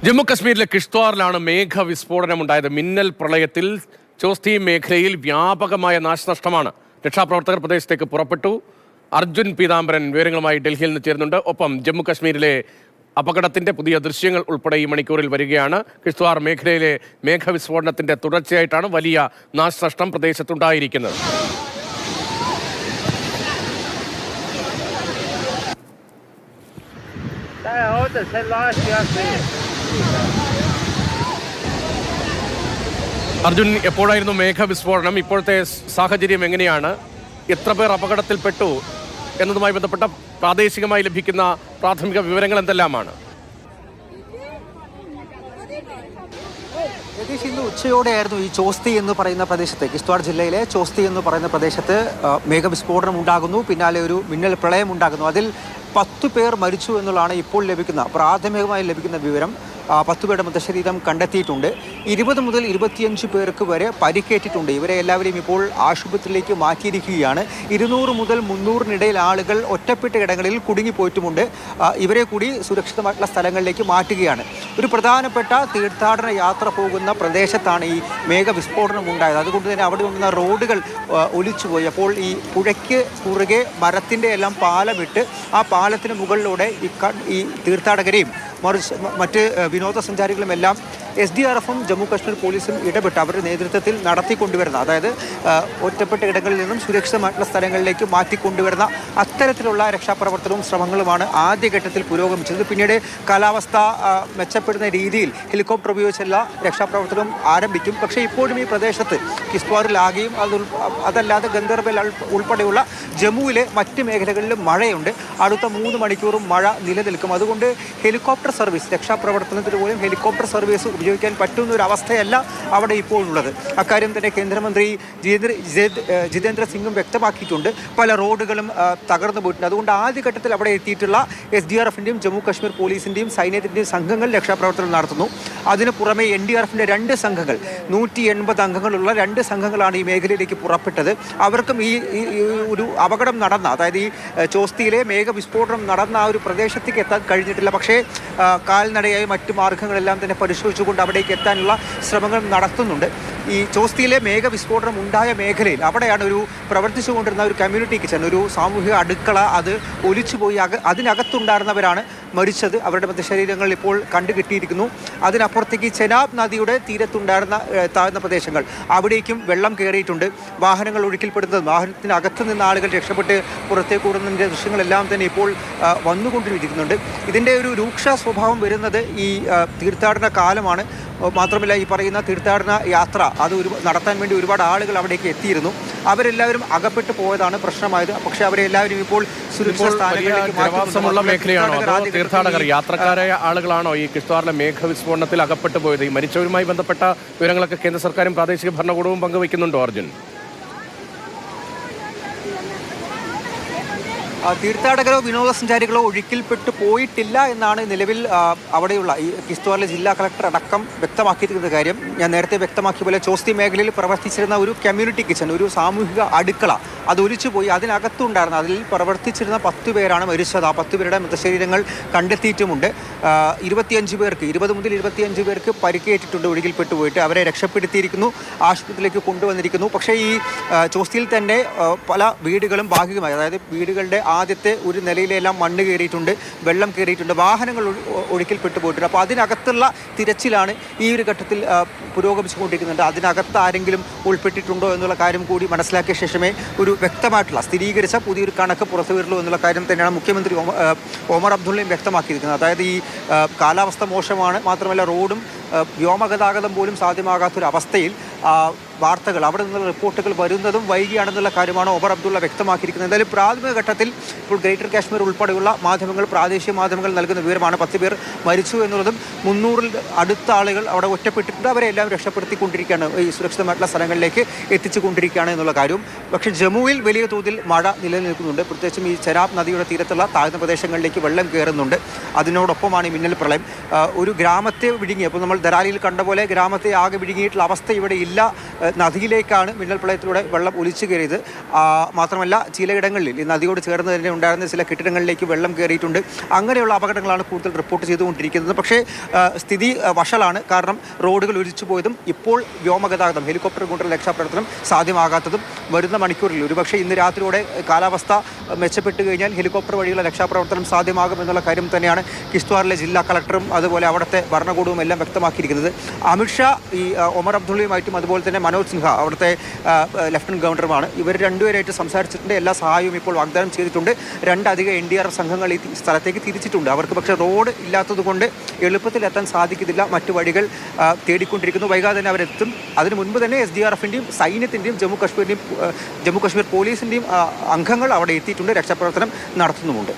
ജമ്മു കശ്മീരിലെ കിഷ്ത്വാറിലാണ് മേഘവിസ്ഫോടനമുണ്ടായത്. മിന്നൽ പ്രളയത്തിൽ ചോസ്തി മേഖലയിൽ വ്യാപകമായ നാശനഷ്ടമാണ്. രക്ഷാപ്രവർത്തകർ പ്രദേശത്തേക്ക് പുറപ്പെട്ടു. അർജുൻ പീതാംബരൻ വിവരങ്ങളുമായി ഡൽഹിയിൽ നിന്ന് ചേരുന്നുണ്ട്. ഒപ്പം ജമ്മു കശ്മീരിലെ അപകടത്തിന്റെ പുതിയ ദൃശ്യങ്ങൾ ഉൾപ്പെടെ ഈ മണിക്കൂറിൽ വരികയാണ്. കിഷ്ത്വാർ മേഖലയിലെ മേഘവിസ്ഫോടനത്തിന്റെ തുടർച്ചയായിട്ടാണ് വലിയ നാശനഷ്ടം പ്രദേശത്തുണ്ടായിരിക്കുന്നത്. അർജുൻ, എപ്പോഴായിരുന്നു മേഘവിസ്ഫോടനം? ഇപ്പോഴത്തെ സാഹചര്യം എങ്ങനെയാണ്? എത്ര പേർ അപകടത്തിൽപ്പെട്ടു എന്നതുമായി ബന്ധപ്പെട്ട പ്രാദേശികമായി ലഭിക്കുന്ന പ്രാഥമിക വിവരങ്ങൾ എന്തെല്ലാമാണ്? യതീഷ്, ഇന്ന് ഉച്ചയോടെയായിരുന്നു ഈ ചോസ്തി എന്ന് പറയുന്ന പ്രദേശത്ത്, കിഷ്ത്വാർ ജില്ലയിലെ ചോസ്തി എന്ന് പറയുന്ന പ്രദേശത്ത് മേഘവിസ്ഫോടനം ഉണ്ടാകുന്നു. പിന്നാലെ ഒരു മിന്നൽ പ്രളയം ഉണ്ടാകുന്നു. അതിൽ 10 പേർ മരിച്ചു എന്നുള്ളതാണ് ഇപ്പോൾ പ്രാഥമികമായി ലഭിക്കുന്ന വിവരം. 10 പേരുടെ മൃതശരീരം കണ്ടെത്തിയിട്ടുണ്ട്. 20 മുതൽ 25 പേർക്ക് വരെ പരിക്കേറ്റിട്ടുണ്ട്. ഇവരെ എല്ലാവരെയും ഇപ്പോൾ ആശുപത്രിയിലേക്ക് മാറ്റിയിരിക്കുകയാണ്. 200 മുതൽ 300-നിടയിൽ ആളുകൾ ഒറ്റപ്പെട്ട ഇടങ്ങളിൽ കുടുങ്ങിപ്പോയിട്ടുമുണ്ട്. ഇവരെ കൂടി സുരക്ഷിതമായിട്ടുള്ള സ്ഥലങ്ങളിലേക്ക് മാറ്റുകയാണ്. ഒരു പ്രധാനപ്പെട്ട തീർത്ഥാടന യാത്ര പോകുന്ന പ്രദേശത്താണ് ഈ മേഘവിസ്ഫോടനം ഉണ്ടായത്. അതുകൊണ്ട് തന്നെ അവിടെ നിന്ന റോഡുകൾ ഒലിച്ചുപോയി. അപ്പോൾ ഈ പുഴയ്ക്ക് കുറുകെ മരത്തിൻ്റെ എല്ലാം പാലമിട്ട് ആ പാലത്തിന് മുകളിലൂടെ ഈ തീർത്ഥാടകരെയും മറ്റ് വിനോദസഞ്ചാരികളും എല്ലാം SDRFും ജമ്മു കാശ്മീർ പോലീസും ഇടപെട്ട് അവരുടെ നേതൃത്വത്തിൽ നടത്തിക്കൊണ്ടുവരുന്ന, അതായത് ഒറ്റപ്പെട്ട ഇടങ്ങളിൽ നിന്നും സുരക്ഷിതമായിട്ടുള്ള സ്ഥലങ്ങളിലേക്ക് മാറ്റിക്കൊണ്ടുവരുന്ന അത്തരത്തിലുള്ള രക്ഷാപ്രവർത്തനവും ശ്രമങ്ങളുമാണ് ആദ്യഘട്ടത്തിൽ പുരോഗമിച്ചത്. പിന്നീട് കാലാവസ്ഥ മെച്ചപ്പെടുന്ന രീതിയിൽ ഹെലികോപ്റ്റർ ഉപയോഗിച്ചുള്ള രക്ഷാപ്രവർത്തനം ആരംഭിക്കും. പക്ഷേ ഇപ്പോഴും ഈ പ്രദേശത്ത് കിഷ്ത്വാറിലാകെയും അതല്ലാതെ ഗന്ദർബൽ ഉൾപ്പെടെയുള്ള ജമ്മുവിലെ മറ്റ് മേഖലകളിലും മഴയുണ്ട്. അടുത്ത 3 മണിക്കൂറും മഴ നിലനിൽക്കും. അതുകൊണ്ട് ഹെലികോപ്റ്റർ സർവീസ്, രക്ഷാപ്രവർത്തനത്തിന് പോലും ഹെലികോപ്റ്റർ സർവീസ് ഉപയോഗിക്കാൻ പറ്റുന്ന ഒരു അവസ്ഥയല്ല അവിടെ ഇപ്പോൾ ഉള്ളത്. അക്കാര്യം തന്നെ കേന്ദ്രമന്ത്രി ജിതേന്ദ്ര സിംഗും വ്യക്തമാക്കിയിട്ടുണ്ട്. പല റോഡുകളും തകർന്നു പോയിട്ടുണ്ട്. അതുകൊണ്ട് ആദ്യഘട്ടത്തിൽ അവിടെ എത്തിയിട്ടുള്ള SDRFിൻ്റെയും ജമ്മു കാശ്മീർ പോലീസിൻ്റെയും സൈന്യത്തിൻ്റെയും സംഘങ്ങൾ രക്ഷാപ്രവർത്തനം നടത്തുന്നു. അതിന് പുറമെ NDRFിൻ്റെ 2 സംഘങ്ങൾ, 180 അംഗങ്ങളുള്ള 2 സംഘങ്ങളാണ് ഈ മേഖലയിലേക്ക് പുറപ്പെട്ടത്. അവർക്കും ഈ ഒരു അപകടം നടന്ന, അതായത് ഈ ചോസ്തിയിലെ മേഘവിസ്ഫോടനം നടന്ന ആ ഒരു പ്രദേശത്തേക്ക് എത്താൻ കഴിഞ്ഞിട്ടില്ല. പക്ഷേ കാൽനടയായി മറ്റു മാർഗങ്ങളെല്ലാം തന്നെ പരിശോധിച്ചുകൊണ്ട് അവിടേക്ക് എത്താനുള്ള ശ്രമങ്ങൾ നടത്തുന്നുണ്ട്. ഈ ചോസ്തിയിലെ മേഘവിസ്ഫോടനം ഉണ്ടായ മേഖലയിൽ അവിടെയാണ് ഒരു പ്രവർത്തിച്ചുകൊണ്ടിരുന്ന ഒരു കമ്മ്യൂണിറ്റി കിച്ചൺ, ഒരു സാമൂഹിക അടുക്കള, അത് ഒലിച്ചുപോയി. അതിനകത്തുണ്ടായിരുന്നവരാണ് മരിച്ചത്. അവരുടെ മൃതശരീരങ്ങൾ ഇപ്പോൾ കണ്ടുകിട്ടിയിരിക്കുന്നു. അതിനപ്പുറത്തേക്ക് ചെനാബ് നദിയുടെ തീരത്തുണ്ടായിരുന്ന താഴ്ന്ന പ്രദേശങ്ങൾ, അവിടേക്കും വെള്ളം കയറിയിട്ടുണ്ട്. വാഹനങ്ങൾ ഒഴുക്കിൽപ്പെടുന്നതും വാഹനത്തിനകത്ത് നിന്ന് ആളുകൾ രക്ഷപ്പെട്ട് പുറത്തേക്ക് ഓടുന്നതിൻ്റെ ദൃശ്യങ്ങളെല്ലാം തന്നെ ഇപ്പോൾ വന്നുകൊണ്ടിരിക്കുന്നുണ്ട്. ഇതിൻ്റെ ഒരു രൂക്ഷ സ്വഭാവം വരുന്നത് ഈ തീർത്ഥാടന കാലമാണ്. മാത്രമല്ല, ഈ പറയുന്ന തീർത്ഥാടന യാത്ര അത് നടത്താൻ വേണ്ടി ഒരുപാട് ആളുകൾ അവിടേക്ക് എത്തിയിരുന്നു. അവരെല്ലാവരും അകപ്പെട്ടു പോയതാണ് പ്രശ്നമായത്. പക്ഷേ അവരെല്ലാവരും ഇപ്പോൾ സുരക്ഷിത സ്ഥാനങ്ങളിലേക്ക് മേഖലയാണോ, തീർത്ഥാടകർ യാത്രക്കാരായ ആളുകളാണോ ഈ കിഷ്ത്വാറിലെ മേഘവിസ്ഫോടനത്തിൽ അകപ്പെട്ടു പോയത്? ഈ മരിച്ചവരുമായി ബന്ധപ്പെട്ട വിവരങ്ങളൊക്കെ കേന്ദ്ര സർക്കാരും പ്രാദേശിക ഭരണകൂടവും പങ്കുവയ്ക്കുന്നുണ്ടോ അർജുൻ? തീർത്ഥാടകരോ വിനോദസഞ്ചാരികളോ ഒഴുക്കിൽപ്പെട്ട് പോയിട്ടില്ല എന്നാണ് നിലവിൽ അവിടെയുള്ള ഈ കിഷ്ത്വാറിലെ ജില്ലാ കളക്ടർ അടക്കം വ്യക്തമാക്കിയിരിക്കുന്ന കാര്യം. ഞാൻ നേരത്തെ വ്യക്തമാക്കിയ പോലെ ചോസ്തി മേഖലയിൽ പ്രവർത്തിച്ചിരുന്ന ഒരു കമ്മ്യൂണിറ്റി കിച്ചൺ, ഒരു സാമൂഹിക അടുക്കള, അത് ഒലിച്ചുപോയി. അതിനകത്തുണ്ടായിരുന്ന, അതിൽ പ്രവർത്തിച്ചിരുന്ന 10 പേരാണ് മരിച്ചത്. ആ 10 പേരുടെ മൃതശരീരങ്ങൾ കണ്ടെത്തിയിട്ടുമുണ്ട്. 20 മുതൽ 25 പേർക്ക് പരിക്കേറ്റിട്ടുണ്ട് ഒഴുകിൽപ്പെട്ടു പോയിട്ട്. അവരെ രക്ഷപ്പെടുത്തിയിരിക്കുന്നു, ആശുപത്രിയിലേക്ക് കൊണ്ടുവന്നിരിക്കുന്നു. പക്ഷേ ഈ ചോസ്തിയിൽ തന്നെ പല വീടുകളും ഭാഗികമായി, അതായത് വീടുകളുടെ ആദ്യത്തെ ഒരു നിലയിലെല്ലാം മണ്ണ് കയറിയിട്ടുണ്ട്, വെള്ളം കയറിയിട്ടുണ്ട്, വാഹനങ്ങൾ ഒഴുക്കിൽപ്പെട്ടു പോയിട്ടുണ്ട്. അപ്പോൾ അതിനകത്തുള്ള തിരച്ചിലാണ് ഈ ഒരു ഘട്ടത്തിൽ പുരോഗമിച്ചുകൊണ്ടിരിക്കുന്നുണ്ട്. അതിനകത്ത് ആരെങ്കിലും ഉൾപ്പെട്ടിട്ടുണ്ടോ എന്നുള്ള കാര്യം കൂടി മനസ്സിലാക്കിയ ശേഷമേ ഒരു വ്യക്തമായിട്ടുള്ള സ്ഥിരീകരിച്ച പുതിയൊരു കണക്ക് പുറത്തു വരുള്ളൂ എന്നുള്ള കാര്യം തന്നെയാണ് മുഖ്യമന്ത്രി ഒമർ അബ്ദുള്ളയും വ്യക്തമാക്കിയിരിക്കുന്നത്. അതായത് ഈ കാലാവസ്ഥ മോശമാണ്, മാത്രമല്ല റോഡും വ്യോമഗതാഗതം പോലും സാധ്യമാകാത്തൊരവസ്ഥയിൽ വാർത്തകൾ, അവിടെ നിന്നുള്ള റിപ്പോർട്ടുകൾ വരുന്നതും വൈകിയാണെന്നുള്ള കാര്യമാണ് ഒമർ അബ്ദുള്ള വ്യക്തമാക്കിയിരിക്കുന്നത്. എന്തായാലും പ്രാഥമിക ഘട്ടത്തിൽ ഇപ്പോൾ ഗ്രേറ്റർ കാശ്മീർ ഉൾപ്പെടെയുള്ള മാധ്യമങ്ങൾ, പ്രാദേശിക മാധ്യമങ്ങൾ നൽകുന്ന വിവരമാണ് 10 പേർ മരിച്ചു എന്നുള്ളതും 300-ൽ അടുത്ത ആളുകൾ അവിടെ ഒറ്റപ്പെട്ടിട്ടുണ്ട്. അവരെ എല്ലാം രക്ഷപ്പെടുത്തിക്കൊണ്ടിരിക്കുകയാണ്, ഈ സുരക്ഷിതമായിട്ടുള്ള സ്ഥലങ്ങളിലേക്ക് എത്തിച്ചുകൊണ്ടിരിക്കുകയാണ് എന്നുള്ള കാര്യവും. പക്ഷേ ജമ്മുവിൽ വലിയ തോതിൽ മഴ നിലനിൽക്കുന്നുണ്ട്. പ്രത്യേകിച്ചും ഈ ചെനാബ് നദിയുടെ തീരത്തുള്ള താഴ്ന്ന പ്രദേശങ്ങളിലേക്ക് വെള്ളം കയറുന്നുണ്ട്. അതിനോടൊപ്പമാണ് ഈ മിന്നൽ പ്രളയം. ഒരു ഗ്രാമത്തെ വിഴുങ്ങി, അപ്പോൾ നമ്മൾ ദരാലിയിൽ കണ്ട പോലെ ഗ്രാമത്തെ ആകെ വിഴുങ്ങിയിട്ടുള്ള അവസ്ഥ ഇവിടെ ഇല്ല നദിയിലേക്കാണ് മിന്നൽ പ്രളയത്തിലൂടെ വെള്ളം ഒലിച്ചു കയറിയത്. മാത്രമല്ല ചിലയിടങ്ങളിൽ ഈ നദിയോട് ചേർന്ന് തന്നെ ഉണ്ടായിരുന്ന ചില കെട്ടിടങ്ങളിലേക്ക് വെള്ളം കയറിയിട്ടുണ്ട്. അങ്ങനെയുള്ള അപകടങ്ങളാണ് കൂടുതൽ റിപ്പോർട്ട് ചെയ്തുകൊണ്ടിരിക്കുന്നത്. പക്ഷേ സ്ഥിതി വഷളാണ്. കാരണം റോഡുകൾ ഒലിച്ചു പോയതും ഇപ്പോൾ വ്യോമഗതാഗതം ഹെലികോപ്റ്റർ കൊണ്ടുള്ള രക്ഷാപ്രവർത്തനം സാധ്യമാകാത്തതും വരുന്ന മണിക്കൂറിൽ ഒരുപക്ഷെ ഇന്ന് രാത്രിയോടെ കാലാവസ്ഥ മെച്ചപ്പെട്ടു കഴിഞ്ഞാൽ ഹെലികോപ്റ്റർ വഴിയുള്ള രക്ഷാപ്രവർത്തനം സാധ്യമാകും എന്നുള്ള കാര്യം തന്നെയാണ് കിശ്ത്വാറിലെ ജില്ലാ കളക്ടറും അതുപോലെ അവിടുത്തെ ഭരണകൂടവും എല്ലാം വ്യക്തമാക്കിയിരിക്കുന്നത്. അമിത്ഷാ ഈ ഒമർ അബ്ദുള്ളയുമായിട്ടും അതുപോലെ തന്നെ മനോജ് സിൻഹ അവിടുത്തെ ലഫ്റ്റനന്റ് ഗവർണറുമാണ്. ഇവർ രണ്ടുപേരായിട്ട് സംസാരിച്ചിട്ടുണ്ട്. എല്ലാ സഹായവും ഇപ്പോൾ വാഗ്ദാനം ചെയ്തിട്ടുണ്ട്. രണ്ടധികം NDRF സംഘങ്ങൾ ഈ സ്ഥലത്തേക്ക് തിരിച്ചിട്ടുണ്ട്. അവർക്ക് പക്ഷേ റോഡ് ഇല്ലാത്തത് കൊണ്ട് എളുപ്പത്തിൽ എത്താൻ സാധിക്കുന്നില്ല. മറ്റു വഴികൾ തേടിക്കൊണ്ടിരിക്കുന്നു. വൈകാതെ തന്നെ അവരെത്തും. അതിനു മുൻപ് തന്നെ SDRFൻ്റെയും സൈന്യത്തിൻ്റെയും ജമ്മു കാശ്മീർ പോലീസിൻ്റെയും അംഗങ്ങൾ അവിടെ എത്തിയിട്ടുണ്ട്. രക്ഷാപ്രവർത്തനം നടത്തുന്നുമുണ്ട്.